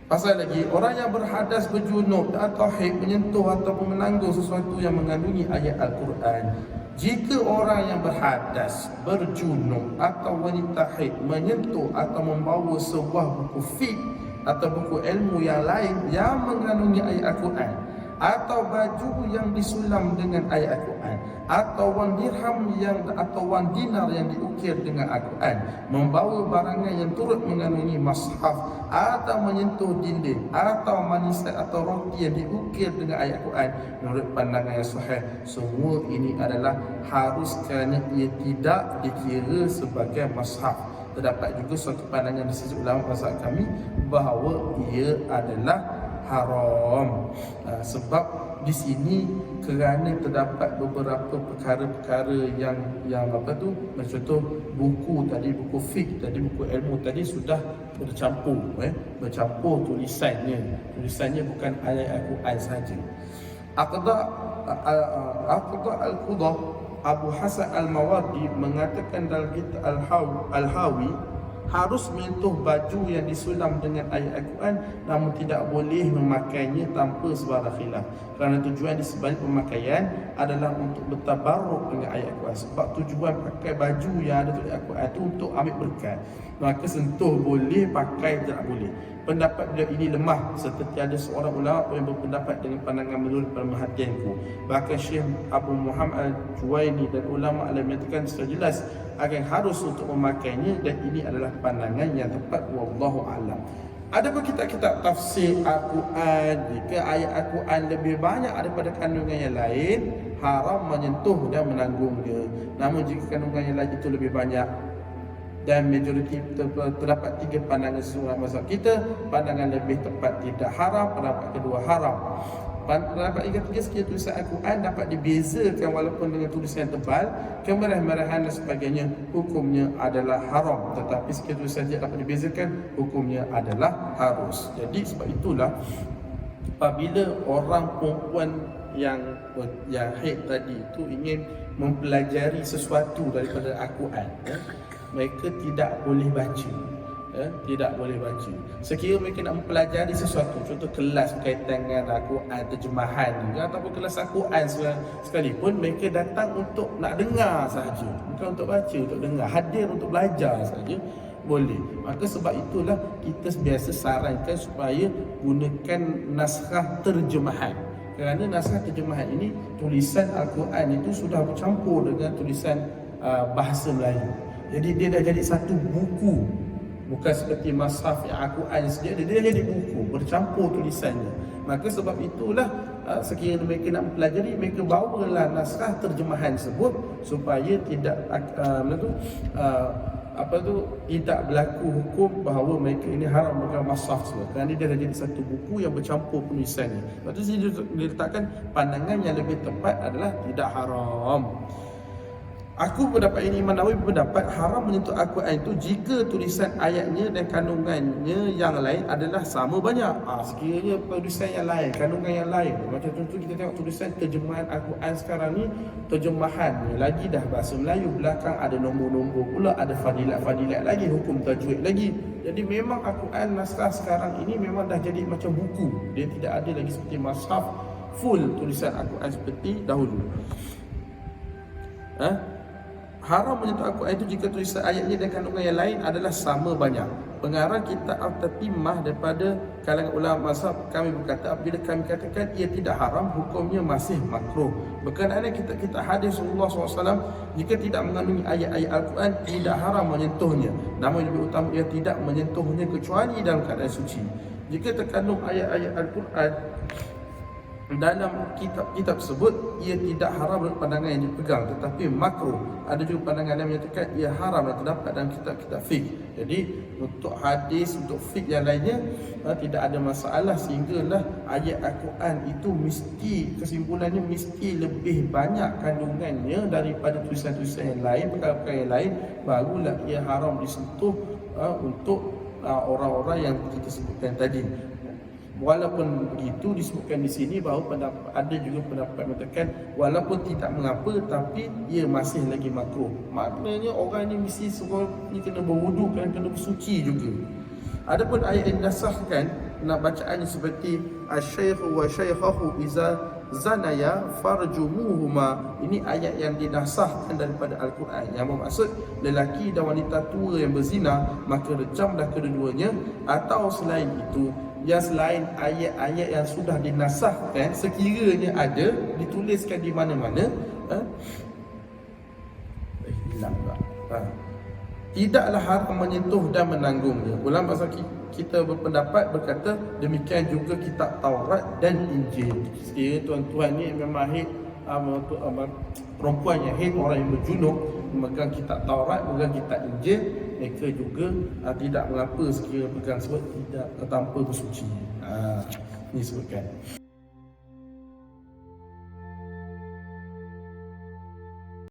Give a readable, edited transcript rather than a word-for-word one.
Pasal lagi, orang yang berhadas, berjunub atau haid, menyentuh ataupun menanggung sesuatu yang mengandungi ayat Al-Quran. Jika orang yang berhadas, berjunub atau wanita haid menyentuh atau membawa sebuah buku fiqh atau buku ilmu yang lain yang mengandungi ayat Al-Quran, atau baju yang disulam dengan ayat Al-Quran, atau wang dirham atau wang dinar yang diukir dengan Al-Quran, membawa barangan yang turut mengandungi mushaf, atau menyentuh dinding atau manisan atau roti yang diukir dengan ayat Al-Quran, menurut pandangan yang sahih, semua ini adalah harus kerana ia tidak dikira sebagai mushaf. Terdapat juga suatu pandangan di sisi ulama mazhab kami bahawa ia adalah haram. Sebab di sini kerana terdapat beberapa perkara-perkara yang apa tu, contoh buku tadi, buku fiqh tadi, buku ilmu tadi sudah bercampur tulisannya bukan ayat Al-Quran saja. Aqda Al-Qudah Abu Hasan Al-Mawardi mengatakan dalam kitab Al-Hawi, harus menyentuh baju yang disulam dengan ayat Al-Quran, namun tidak boleh memakainya tanpa sebarang khilaf, kerana tujuan di sebalik pemakaian adalah untuk bertabarruk dengan ayat Al-Quran. Sebab tujuan pakai baju yang ada tulis Al-Quran itu untuk ambil berkat, maka sentuh boleh, pakai tidak boleh. Pendapat beliau ini lemah, serta tiada seorang ulama yang berpendapat dengan pandangan menurut perhatianku. Bahkan Syekh Abu Muhammad Al-Juwaini dan ulama lain menyatakan secara jelas akan harus untuk memakainya, dan ini adalah pandangan yang tepat, wallahu a'lam. Adapun kitab-kitab tafsir Al-Quran, jika ayat Al-Quran lebih banyak daripada kandungan yang lain, haram menyentuh dan menanggung dia. Namun jika kandungan yang lain itu lebih banyak, dan majoriti terdapat 3 pandangan semua mazhab kita, pandangan lebih tepat tidak haram, pendapat kedua haram. Pendapat yang ketiga, sekiranya tulisan Al-Quran dapat dibezakan walaupun dengan tulisan yang tebal, kemerah-merahan dan sebagainya, hukumnya adalah haram. Tetapi sekiranya tulisan tidak dapat dibezakan, hukumnya adalah harus. Jadi sebab itulah apabila orang perempuan yang haid tadi itu ingin mempelajari sesuatu daripada Al-Quran, mereka tidak boleh baca, tidak boleh baca. Sekiranya mereka nak mempelajari sesuatu, contoh kelas berkaitan dengan Al-Quran, terjemahan ataupun kelas Al-Quran sekalipun, mereka datang untuk nak dengar sahaja, bukan untuk baca, untuk dengar, hadir untuk belajar sahaja, boleh. Maka sebab itulah kita biasa sarankan supaya gunakan naskah terjemahan, kerana naskah terjemahan ini, tulisan Al-Quran itu sudah bercampur dengan tulisan bahasa Melayu. Jadi dia dah jadi satu buku, bukan seperti mushaf yang Al-Quran saja, dia jadi buku, bercampur tulisannya. Maka sebab itulah sekiranya mereka nak mempelajari, mereka bawalah naskah terjemahan tersebut supaya tidak tidak berlaku hukum bahawa mereka ini haram bukan mushaf semua, kerana dia dah jadi satu buku yang bercampur penulisannya. Lepas tu diletakkan pandangan yang lebih tepat adalah tidak haram. Aku pendapat ini, Imam Nawawi berpendapat haram menyentuh Al-Quran itu jika tulisan ayatnya dan kandungannya yang lain adalah sama banyak. Sekiranya tulisan yang lain, kandungan yang lain, macam contoh kita tengok tulisan terjemahan Al-Quran sekarang ni, terjemahannya lagi dah bahasa Melayu, belakang ada nombor-nombor pula, ada fadilat-fadilat lagi, hukum tajwid lagi. Jadi memang Al-Quran naskah sekarang ini memang dah jadi macam buku, dia tidak ada lagi seperti mushaf full tulisan Al-Quran seperti dahulu. Haram menyentuh Al-Quran itu jika tulisan ayatnya dan kandungan yang lain adalah sama banyak. Pengarang kitab Al-Tatimah daripada kalangan ulama mazhab kami berkata, apabila kami katakan ia tidak haram, hukumnya masih makruh. Berkenaan kitab hadis Rasulullah SAW, jika tidak mengandungi ayat-ayat Al-Quran, tidak haram menyentuhnya. Namun lebih utama ia tidak menyentuhnya kecuali dalam keadaan suci. Jika terkandung ayat-ayat Al-Quran dalam kitab tersebut, ia tidak haram menurut pandangan yang dipegang, tetapi makruh. Ada juga pandangan yang menyatakan ia haram dan terdapat dalam kitab-kitab fiqh. Jadi untuk hadis, untuk fiqh yang lainnya tidak ada masalah, sehinggalah ayat Al-Quran itu mesti, kesimpulannya mesti lebih banyak kandungannya daripada tulisan-tulisan yang lain, perkara-perkara yang lain, barulah ia haram disentuh untuk orang-orang yang kita sebutkan tadi. Walaupun begitu, disebutkan di sini bahawa ada juga pendapat mengatakan walaupun tidak mengapa, tapi ia masih lagi makruh. Maknanya orang ni mesti suruh ni kena berwuduk dan kena bersuci juga. Adapun ayat yang disahkan nak bacaannya seperti asy-syaikhu wa syaikhahu iza zanaya farjumuhuma. Ini ayat yang dinasahkan daripada Al-Quran, yang bermaksud lelaki dan wanita tua yang berzina maka rejamlah kedua-duanya. Atau selain itu, yang selain ayat-ayat yang sudah dinasahkan, sekiranya ada dituliskan di mana-mana, tidaklah haram menyentuh dan menanggungnya. Ulama bahasa kita berpendapat berkata demikian juga kitab Taurat dan Injil. Sekiranya tuan-tuan ni memang haid, perempuan yang haid, orang yang berjunub, memegang kitab Taurat, memegang kitab Injil, mereka juga tidak mengapa sekiranya pegang sebab tidak tanpa bersuci. Ini sebutkan.